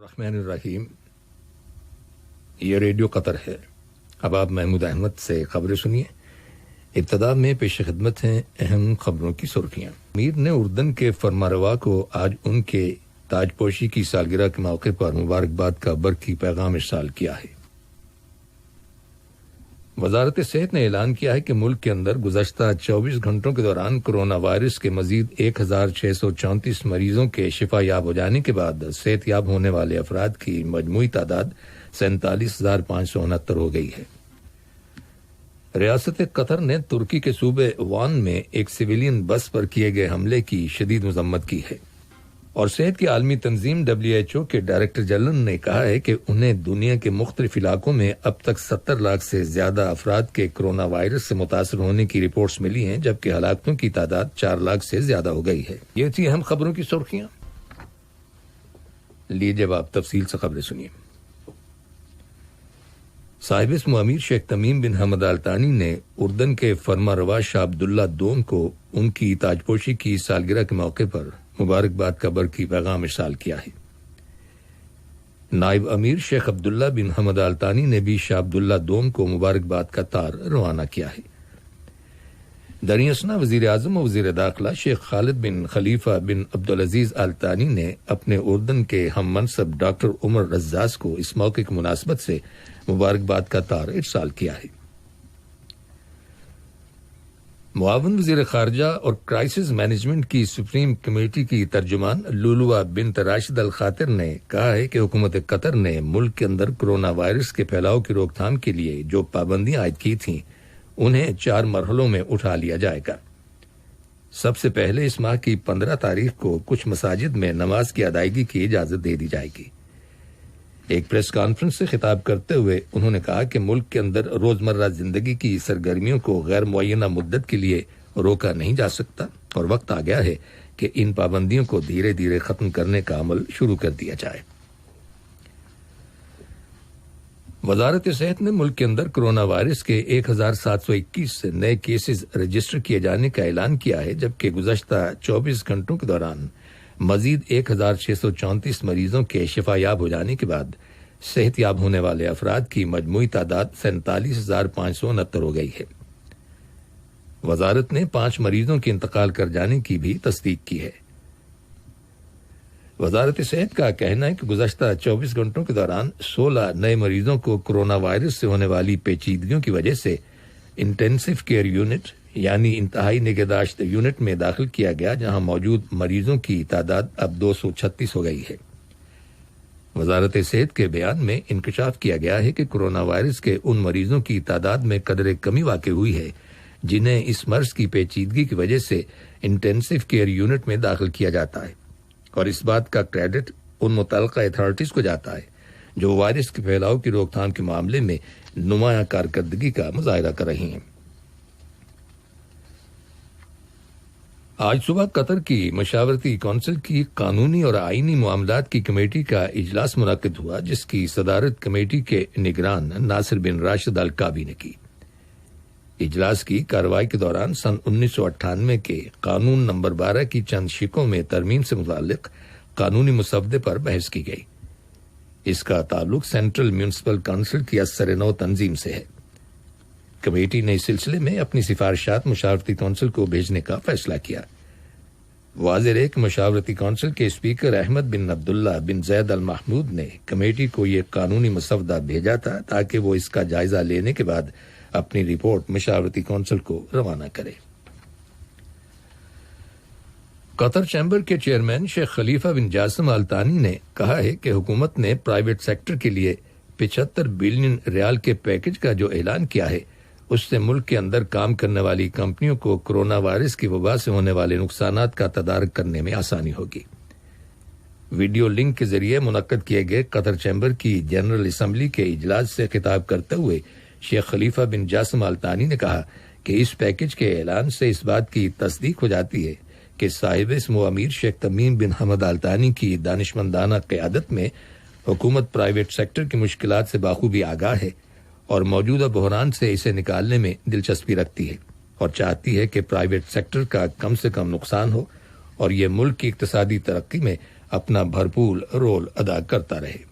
الرحمن الرحیم، یہ ریڈیو قطر ہے۔ اب آپ محمود احمد سے خبریں سنیے۔ ابتدا میں پیش خدمت ہیں اہم خبروں کی سرخیاں۔ امیر نے اردن کے فرمانروا کو آج ان کے تاج پوشی کی سالگرہ کے موقع پر مبارکباد کا برقی پیغام ارسال کیا ہے۔ وزارت صحت نے اعلان کیا ہے کہ ملک کے اندر گزشتہ 24 گھنٹوں کے دوران کورونا وائرس کے مزید 1634 مریضوں کے شفا یاب ہو جانے کے بعد صحت یاب ہونے والے افراد کی مجموعی تعداد 47,569 ہو گئی ہے۔ ریاست قطر نے ترکی کے صوبے وان میں ایک سویلین بس پر کیے گئے حملے کی شدید مذمت کی ہے، اور صحت کی عالمی تنظیم WHO کے ڈائریکٹر جنرل نے کہا ہے کہ انہیں دنیا کے مختلف علاقوں میں اب تک 70 لاکھ سے زیادہ افراد کے کورونا وائرس سے متاثر ہونے کی رپورٹس ملی ہیں، جبکہ ہلاکتوں کی تعداد 4 لاکھ سے زیادہ ہو گئی ہے۔ یہ تھی اہم خبروں کی سرخیاں۔ لیجیے اب آپ تفصیل سے خبریں سنیے۔ صاحب اسم امیر شیخ تمیم بن حمد آل ثانی نے اردن کے فرمانروا شاہ عبداللہ دوم کو ان کی تاجپوشی کی سالگرہ کے موقع پر مبارکباد کا برقی پیغام ارسال کیا ہے۔ نائب امیر شیخ عبداللہ بن حمد آل ثانی نے بھی شاہ عبداللہ دوم کو مبارکباد کا تار روانہ کیا ہے۔ دریں اثنا وزیر اعظم و وزیر داخلہ شیخ خالد بن خلیفہ بن عبدالعزیز آل ثانی نے اپنے اردن کے ہم منصب ڈاکٹر عمر رزاز کو اس موقع کی مناسبت سے مبارکباد کا تار ارسال کیا ہے۔ معاون وزیر خارجہ اور کرائسس مینجمنٹ کی سپریم کمیٹی کی ترجمان لولوا بنت راشد الخاطر نے کہا ہے کہ حکومت قطر نے ملک کے اندر کورونا وائرس کے پھیلاؤ کی روک تھام کے لیے جو پابندیاں عائد کی تھیں انہیں 4 مرحلوں میں اٹھا لیا جائے گا۔ سب سے پہلے اس ماہ کی 15 تاریخ کو کچھ مساجد میں نماز کی ادائیگی کی اجازت دے دی جائے گی۔ ایک پریس کانفرنس سے خطاب کرتے ہوئے انہوں نے کہا کہ ملک کے اندر روزمرہ زندگی کی سرگرمیوں کو غیر معینہ مدت کے لیے روکا نہیں جا سکتا، اور وقت آ گیا ہے کہ ان پابندیوں کو دھیرے دھیرے ختم کرنے کا عمل شروع کر دیا جائے۔ وزارت صحت نے ملک کے اندر کورونا وائرس کے 1721 نئے کیسز رجسٹر کیے جانے کا اعلان کیا ہے، جبکہ گزشتہ 24 گھنٹوں کے دوران مزید 1634 مریضوں کے شفا یاب ہو جانے کے بعد صحت یاب ہونے والے افراد کی مجموعی تعداد 47,569 ہو گئی ہے۔ وزارت نے 5 مریضوں کے انتقال کر جانے کی بھی تصدیق کی ہے۔ وزارت صحت کا کہنا ہے کہ گزشتہ 24 گھنٹوں کے دوران 16 نئے مریضوں کو کورونا وائرس سے ہونے والی پیچیدگیوں کی وجہ سے انٹینسو کیئر یونٹ یعنی انتہائی نگہداشت یونٹ میں داخل کیا گیا، جہاں موجود مریضوں کی تعداد اب 236 ہو گئی ہے۔ وزارت صحت کے بیان میں انکشاف کیا گیا ہے کہ کورونا وائرس کے ان مریضوں کی تعداد میں قدرے کمی واقع ہوئی ہے جنہیں اس مرض کی پیچیدگی کی وجہ سے انٹینسو کیئر یونٹ میں داخل کیا جاتا ہے، اور اس بات کا کریڈٹ ان متعلقہ اتھارٹیز کو جاتا ہے جو وائرس کے پھیلاؤ کی روک تھام کے معاملے میں نمایاں کارکردگی کا مظاہرہ کر رہی ہیں۔ آج صبح قطر کی مشاورتی کونسل کی قانونی اور آئینی معاملات کی کمیٹی کا اجلاس منعقد ہوا، جس کی صدارت کمیٹی کے نگران ناصر بن راشد الکابی نے کی۔ اجلاس کی کارروائی کے دوران سن 1998 کے قانون نمبر 12 کی چند شقوں میں ترمیم سے متعلق قانونی مسودے پر بحث کی گئی۔ اس کا تعلق سینٹرل میونسپل کونسل کی اثر نو تنظیم سے ہے۔ کمیٹی نے اس سلسلے میں اپنی سفارشات مشاورتی کونسل کو بھیجنے کا فیصلہ کیا۔ واضح ہے کہ مشاورتی کونسل کے اسپیکر احمد بن عبداللہ بن زید المحمود نے کمیٹی کو یہ قانونی مسودہ بھیجا تھا تاکہ وہ اس کا جائزہ لینے کے بعد اپنی رپورٹ مشاورتی کونسل کو روانہ کرے۔ قطر چیمبر کے چیئرمین شیخ خلیفہ بن جاسم آل ثانی نے کہا ہے کہ حکومت نے پرائیویٹ سیکٹر کے لیے 75 بلین ریال کے پیکج کا جو اعلان کیا ہے اس سے ملک کے اندر کام کرنے والی کمپنیوں کو کورونا وائرس کی وبا سے ہونے والے نقصانات کا تدارک کرنے میں آسانی ہوگی۔ ویڈیو لنک کے ذریعے منعقد کیے گئے قطر چیمبر کی جنرل اسمبلی کے اجلاس سے خطاب کرتے ہوئے شیخ خلیفہ بن جاسم آل ثانی نے کہا کہ اس پیکج کے اعلان سے اس بات کی تصدیق ہو جاتی ہے کہ صاحب اسم امیر شیخ تمیم بن حمد آل ثانی کی دانشمندانہ قیادت میں حکومت پرائیویٹ سیکٹر کی مشکلات سے بخوبی آگاہ ہے اور موجودہ بحران سے اسے نکالنے میں دلچسپی رکھتی ہے، اور چاہتی ہے کہ پرائیویٹ سیکٹر کا کم سے کم نقصان ہو اور یہ ملک کی اقتصادی ترقی میں اپنا بھرپور رول ادا کرتا رہے۔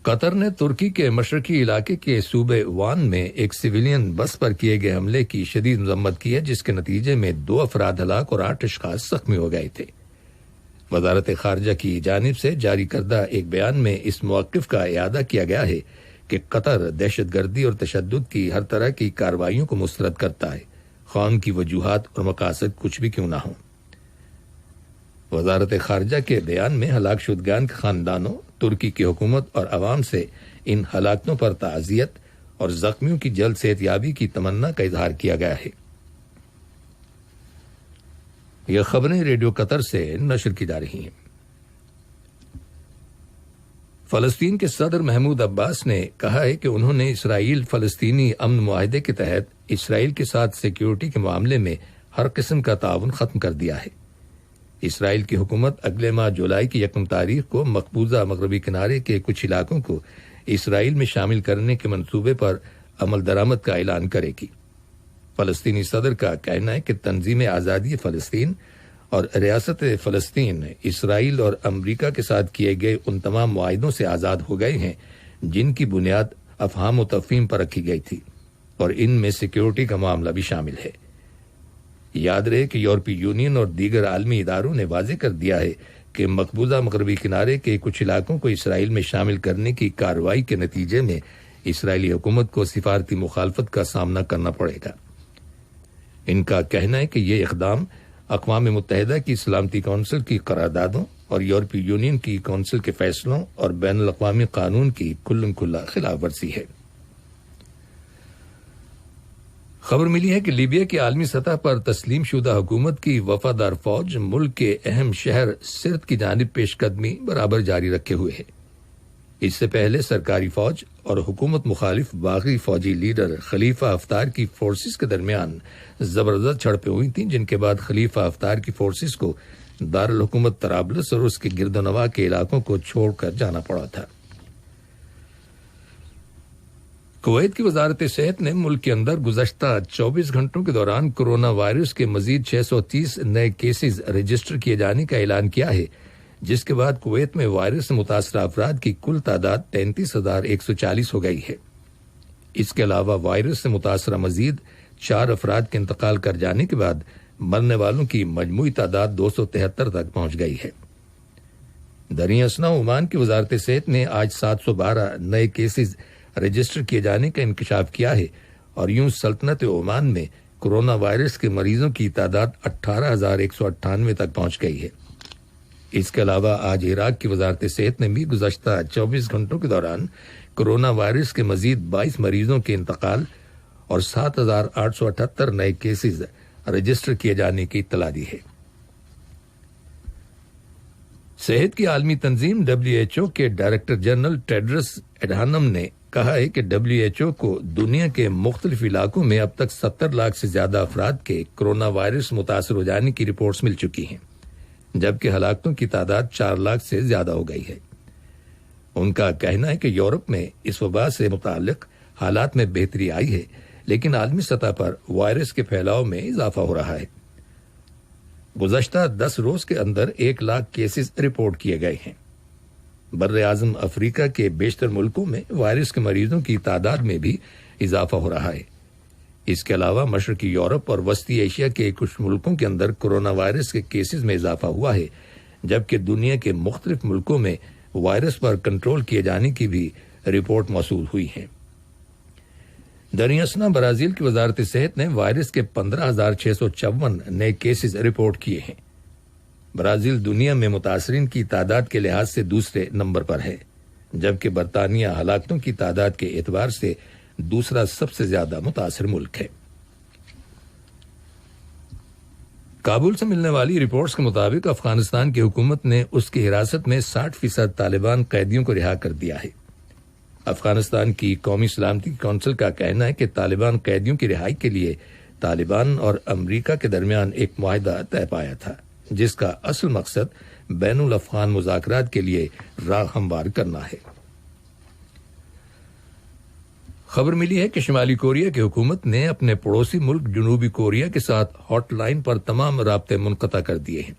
قطر نے ترکی کے مشرقی علاقے کے صوبے وان میں ایک سویلین بس پر کیے گئے حملے کی شدید مذمت کی ہے، جس کے نتیجے میں 2 افراد ہلاک اور 8 اشخاص زخمی ہو گئے تھے۔ وزارت خارجہ کی جانب سے جاری کردہ ایک بیان میں اس موقف کا اعادہ کیا گیا ہے کہ قطر دہشت گردی اور تشدد کی ہر طرح کی کارروائیوں کو مسترد کرتا ہے، خواہ ان کی وجوہات اور مقاصد کچھ بھی کیوں نہ ہوں۔ وزارت خارجہ کے بیان میں ہلاک شدگان کے خاندانوں، ترکی کی حکومت اور عوام سے ان ہلاکتوں پر تعزیت اور زخمیوں کی جلد صحتیابی کی تمنا کا اظہار کیا گیا ہے۔ یہ خبریں ریڈیو قطر سے نشر کی جا رہی ہیں۔ فلسطین کے صدر محمود عباس نے کہا ہے کہ انہوں نے اسرائیل فلسطینی امن معاہدے کے تحت اسرائیل کے ساتھ سیکیورٹی کے معاملے میں ہر قسم کا تعاون ختم کر دیا ہے۔ اسرائیل کی حکومت اگلے ماہ جولائی کی 1 تاریخ کو مقبوضہ مغربی کنارے کے کچھ علاقوں کو اسرائیل میں شامل کرنے کے منصوبے پر عمل درآمد کا اعلان کرے گی۔ فلسطینی صدر کا کہنا ہے کہ تنظیم آزادی فلسطین اور ریاست فلسطین اسرائیل اور امریکہ کے ساتھ کیے گئے ان تمام معاہدوں سے آزاد ہو گئے ہیں جن کی بنیاد افہام و تفہیم پر رکھی گئی تھی، اور ان میں سیکیورٹی کا معاملہ بھی شامل ہے۔ یاد رہے کہ یورپی یونین اور دیگر عالمی اداروں نے واضح کر دیا ہے کہ مقبوضہ مغربی کنارے کے کچھ علاقوں کو اسرائیل میں شامل کرنے کی کارروائی کے نتیجے میں اسرائیلی حکومت کو سفارتی مخالفت کا سامنا کرنا پڑے گا۔ ان کا کہنا ہے کہ یہ اقدام اقوام متحدہ کی سلامتی کونسل کی قراردادوں اور یورپی یونین کی کونسل کے فیصلوں اور بین الاقوامی قانون کی کھلم کھلا خلاف ورزی ہے۔ خبر ملی ہے کہ لیبیا کی عالمی سطح پر تسلیم شدہ حکومت کی وفادار فوج ملک کے اہم شہر سرت کی جانب پیش قدمی برابر جاری رکھے ہوئے ہے۔ اس سے پہلے سرکاری فوج اور حکومت مخالف باغی فوجی لیڈر خلیفہ حفتار کی فورسز کے درمیان زبردست جھڑپیں ہوئی تھیں، جن کے بعد خلیفہ حفتار کی فورسز کو دارالحکومت طرابلس اور اس کے گرد و نواح کے علاقوں کو چھوڑ کر جانا پڑا تھا۔ کویت کی وزارت صحت نے ملک کے اندر گزشتہ 24 گھنٹوں کے دوران کورونا وائرس کے مزید 630 نئے کیسز رجسٹر کیے جانے کا اعلان کیا ہے، جس کے بعد کویت میں وائرس سے متاثرہ افراد کی کل تعداد 33,140 ہو گئی ہے۔ اس کے علاوہ وائرس سے متاثرہ مزید 4 افراد کے انتقال کر جانے کے بعد مرنے والوں کی مجموعی تعداد 273 تک پہنچ گئی ہے۔ دریں اثنا عمان کی وزارت صحت نے آج 712 نئے کیسز رجسٹر کیے جانے کا انکشاف کیا ہے، اور یوں سلطنت عمان میں کورونا وائرس کے مریضوں کی تعداد 18,198 تک پہنچ گئی ہے۔ اس کے علاوہ آج عراق کی وزارت صحت نے بھی گزشتہ 24 گھنٹوں کے دوران کورونا وائرس کے مزید 22 مریضوں کے انتقال اور 7,878 نئے کیسز رجسٹر کیے جانے کی اطلاع دی ہے۔ صحت کی عالمی تنظیم WHO کے ڈائریکٹر جنرل ٹیڈرس اڈہانم نے کہا ہے کہ WHO کو دنیا کے مختلف علاقوں میں اب تک 70 لاکھ سے زیادہ افراد کے کورونا وائرس متاثر ہو جانے کی رپورٹس مل چکی ہیں، جبکہ ہلاکتوں کی تعداد 4 لاکھ سے زیادہ ہو گئی ہے۔ ان کا کہنا ہے کہ یورپ میں اس وبا سے متعلق حالات میں بہتری آئی ہے، لیکن عالمی سطح پر وائرس کے پھیلاؤ میں اضافہ ہو رہا ہے۔ گزشتہ 10 روز کے اندر 1 لاکھ کیسز رپورٹ کیے گئے ہیں۔ بر اعظم افریقہ کے بیشتر ملکوں میں وائرس کے مریضوں کی تعداد میں بھی اضافہ ہو رہا ہے۔ اس کے علاوہ مشرقی یورپ اور وسطی ایشیا کے کچھ ملکوں کے اندر کورونا وائرس کے کیسز میں اضافہ ہوا ہے، جبکہ دنیا کے مختلف ملکوں میں وائرس پر کنٹرول کیے جانے کی بھی رپورٹ موصول ہوئی ہے۔ دریں اثنا برازیل کی وزارت صحت نے وائرس کے 15,654 نئے کیسز رپورٹ کیے ہیں۔ برازیل دنیا میں متاثرین کی تعداد کے لحاظ سے دوسرے نمبر پر ہے، جبکہ برطانیہ ہلاکتوں کی تعداد کے اعتبار سے دوسرا سب سے زیادہ متاثر ملک ہے۔ کابل سے ملنے والی رپورٹس کے مطابق افغانستان کی حکومت نے اس کی حراست میں 60% طالبان قیدیوں کو رہا کر دیا ہے۔ افغانستان کی قومی سلامتی کونسل کا کہنا ہے کہ طالبان قیدیوں کی رہائی کے لیے طالبان اور امریکہ کے درمیان ایک معاہدہ طے پایا تھا، جس کا اصل مقصد بین الافغان مذاکرات کے لیے راہ ہموار کرنا ہے۔ خبر ملی ہے کہ شمالی کوریا کی حکومت نے اپنے پڑوسی ملک جنوبی کوریا کے ساتھ ہاٹ لائن پر تمام رابطے منقطع کر دیے ہیں۔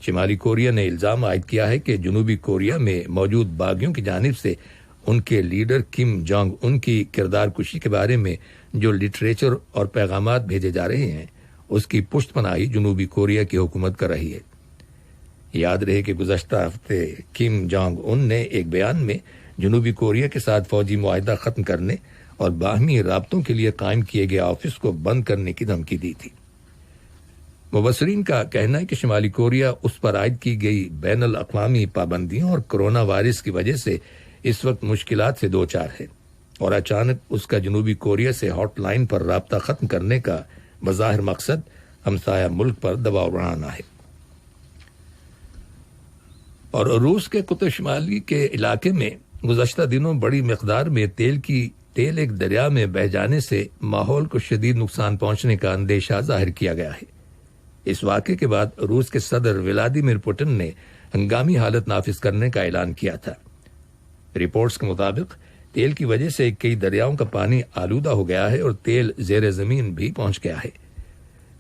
شمالی کوریا نے الزام عائد کیا ہے کہ جنوبی کوریا میں موجود باغیوں کی جانب سے ان کے لیڈر کم جونگ ان کی کردار کشی کے بارے میں جو لٹریچر اور پیغامات بھیجے جا رہے ہیں اس کی پشت پناہی جنوبی کوریا کی حکومت کر رہی ہے۔ یاد رہے کہ گزشتہ ہفتے کم جونگ ان نے ایک بیان میں جنوبی کوریا کے ساتھ فوجی معاہدہ ختم کرنے اور باہمی رابطوں کے لیے قائم کیے گئے آفس کو بند کرنے کی دھمکی دی تھی۔ مبصرین کا کہنا ہے کہ شمالی کوریا اس پر عائد کی گئی بین الاقوامی پابندیوں اور کرونا وائرس کی وجہ سے اس وقت مشکلات سے دوچار ہے اور اچانک اس کا جنوبی کوریا سے ہاٹ لائن پر رابطہ ختم کرنے کا بظاہر مقصد ہمسایہ ملک پر دباؤ بڑھانا ہے۔ اور روس کے قطب شمالی کے علاقے میں گزشتہ دنوں بڑی مقدار میں تیل ایک دریا میں بہہ جانے سے ماحول کو شدید نقصان پہنچنے کا اندیشہ ظاہر کیا گیا ہے۔ اس واقعے کے بعد روس کے صدر ولادیمیر پوٹن نے ہنگامی حالت نافذ کرنے کا اعلان کیا تھا۔ رپورٹس کے مطابق تیل کی وجہ سے کئی دریاؤں کا پانی آلودہ ہو گیا ہے اور تیل زیر زمین بھی پہنچ گیا ہے۔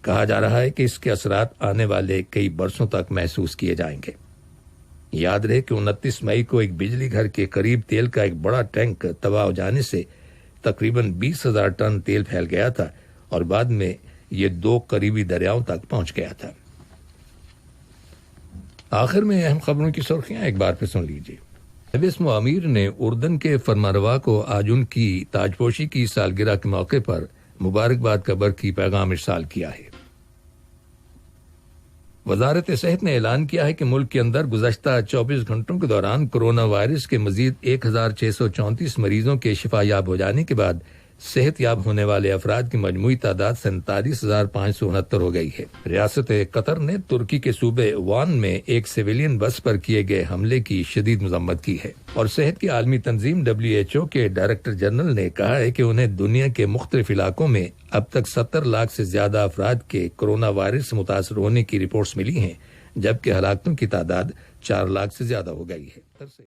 کہا جا رہا ہے کہ اس کے اثرات آنے والے کئی برسوں تک محسوس کیے جائیں گے۔ یاد رہے کہ 29 مئی کو ایک بجلی گھر کے قریب تیل کا ایک بڑا ٹینک تباہ ہو جانے سے تقریباً 20,000 ٹن تیل پھیل گیا تھا اور بعد میں یہ 2 قریبی دریاؤں تک پہنچ گیا تھا۔ آخر میں اہم خبروں کی سرخیاں ایک بار پھر سن لیجیے۔ اسم امیر نے اردن کے فرمانروا کو آج ان کی تاجپوشی کی سالگرہ کے موقع پر مبارکباد کا برقی پیغام ارسال کیا ہے۔ وزارت صحت نے اعلان کیا ہے کہ ملک کے اندر گزشتہ 24 گھنٹوں کے دوران کرونا وائرس کے مزید 1634 مریضوں کے شفا یاب ہو جانے کے بعد صحت یاب ہونے والے افراد کی مجموعی تعداد 47,569 ہو گئی ہے۔ ریاست قطر نے ترکی کے صوبے وان میں ایک سویلین بس پر کیے گئے حملے کی شدید مذمت کی ہے اور صحت کی عالمی تنظیم WHO کے ڈائریکٹر جنرل نے کہا ہے کہ انہیں دنیا کے مختلف علاقوں میں اب تک 70 لاکھ سے زیادہ افراد کے کرونا وائرس سے متاثر ہونے کی رپورٹس ملی ہیں، جبکہ ہلاکتوں کی تعداد 4 لاکھ سے زیادہ ہو گئی ہے۔